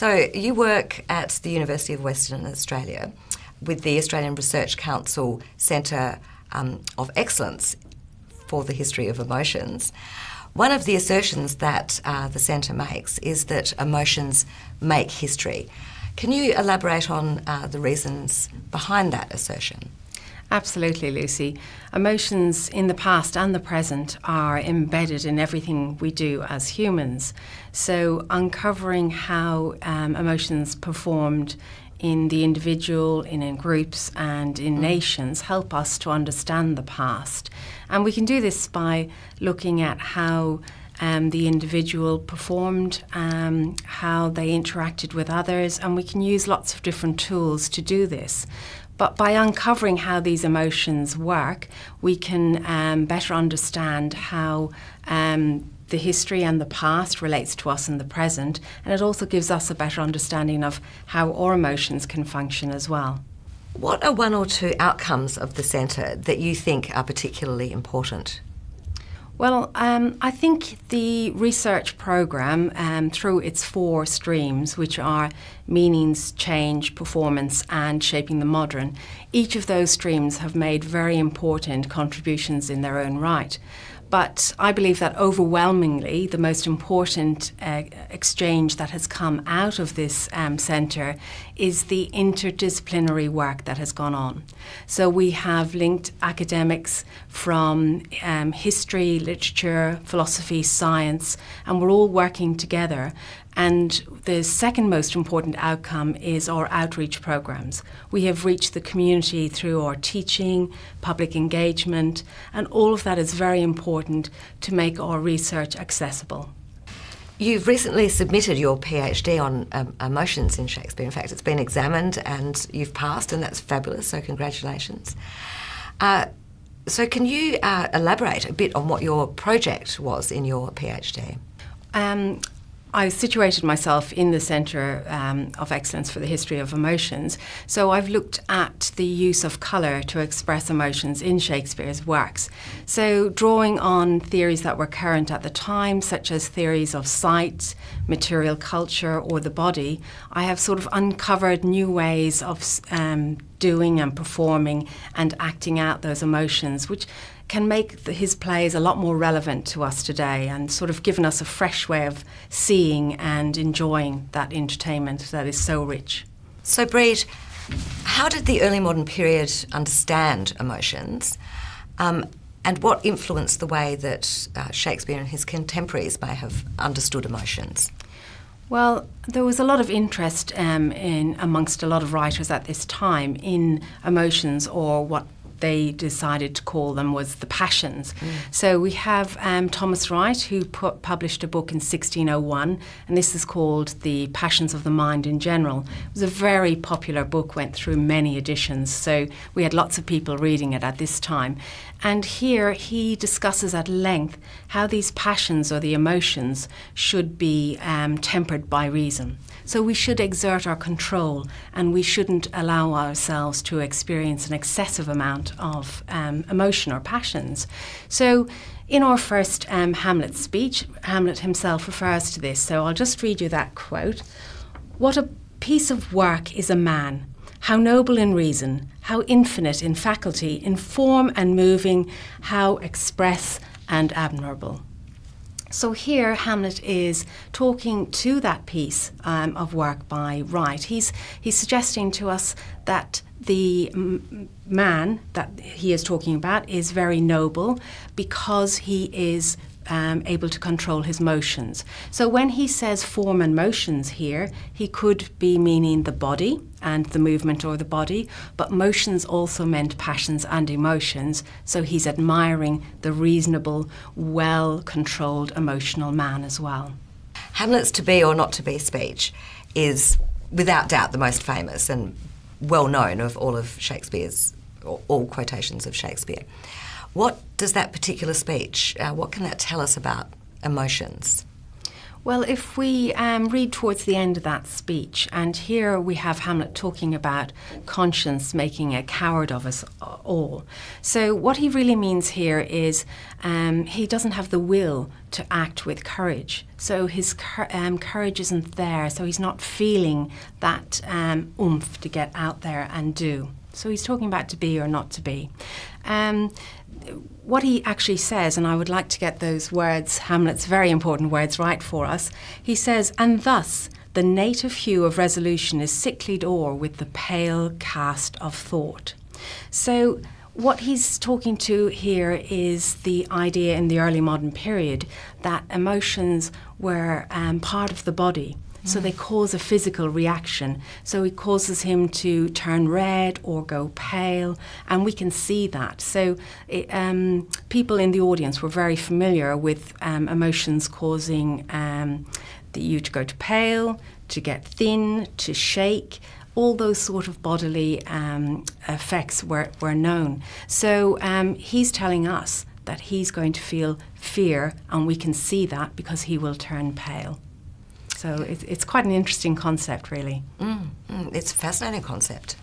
So you work at the University of Western Australia with the Australian Research Council Centre of Excellence for the History of Emotions. One of the assertions that the centre makes is that emotions make history. Can you elaborate on the reasons behind that assertion? Absolutely, Lucy. Emotions in the past and the present are embedded in everything we do as humans. So uncovering how emotions performed in the individual, in groups and in nations help us to understand the past. And we can do this by looking at how the individual performed, how they interacted with others, and we can use lots of different tools to do this. But by uncovering how these emotions work, we can better understand how the history and the past relates to us in the present, and it also gives us a better understanding of how our emotions can function as well. What are one or two outcomes of the centre that you think are particularly important? Well, I think the research programme, through its 4 streams, which are meanings, change, performance and shaping the modern, each of those streams have made very important contributions in their own right. But I believe that overwhelmingly the most important exchange that has come out of this centre is the interdisciplinary work that has gone on. So we have linked academics from history, literature, philosophy, science, and we're all working together. And the second most important outcome is our outreach programs. We have reached the community through our teaching, public engagement, and all of that is very important to make our research accessible. You've recently submitted your PhD on emotions in Shakespeare. In fact, it's been examined and you've passed, and that's fabulous, so congratulations. So can you elaborate a bit on what your project was in your PhD? I situated myself in the Centre of Excellence for the History of Emotions, so I've looked at the use of colour to express emotions in Shakespeare's works. So drawing on theories that were current at the time, such as theories of sight, material culture or the body, I have sort of uncovered new ways of doing and performing and acting out those emotions, which can make his plays a lot more relevant to us today and sort of given us a fresh way of seeing and enjoying that entertainment that is so rich. So Breed, how did the early modern period understand emotions, and what influenced the way that Shakespeare and his contemporaries may have understood emotions? Well, there was a lot of interest amongst a lot of writers at this time in emotions, or what they decided to call them was the passions. So we have Thomas Wright, who published a book in 1601, and this is called The Passions of the Mind in General. It was a very popular book, went through many editions, so we had lots of people reading it at this time. And here he discusses at length how these passions or the emotions should be tempered by reason. So we should exert our control and we shouldn't allow ourselves to experience an excessive amount of emotion or passions. So in our first Hamlet speech, Hamlet himself refers to this. So I'll just read you that quote. "What a piece of work is a man! How noble in reason, how infinite in faculty, in form and moving, how express and admirable." So here Hamlet is talking to that piece of work by Wright. He's suggesting to us that the man that he is talking about is very noble because he is able to control his motions. So when he says form and motions here, he could be meaning the body and the movement or the body, but motions also meant passions and emotions. So he's admiring the reasonable, well-controlled emotional man as well. Hamlet's to be or not to be speech is without doubt the most famous and well known of all of Shakespeare's, or all quotations of Shakespeare. What does that particular speech, what can that tell us about emotions? Well, if we read towards the end of that speech, and here we have Hamlet talking about conscience making a coward of us all. So what he really means here is he doesn't have the will to act with courage. So his courage isn't there, so he's not feeling that oomph to get out there and do. So he's talking about to be or not to be. What he actually says, and I would like to get those words, Hamlet's very important words, right for us. He says, "And thus the native hue of resolution is sicklied o'er with the pale cast of thought." So what he's talking to here is the idea in the early modern period that emotions were part of the body. So they cause a physical reaction. So it causes him to turn red or go pale, and we can see that. So people in the audience were very familiar with emotions causing you to go to pale, to get thin, to shake. All those sort of bodily effects were known. So he's telling us that he's going to feel fear, and we can see that because he will turn pale. So it's quite an interesting concept, really. It's a fascinating concept.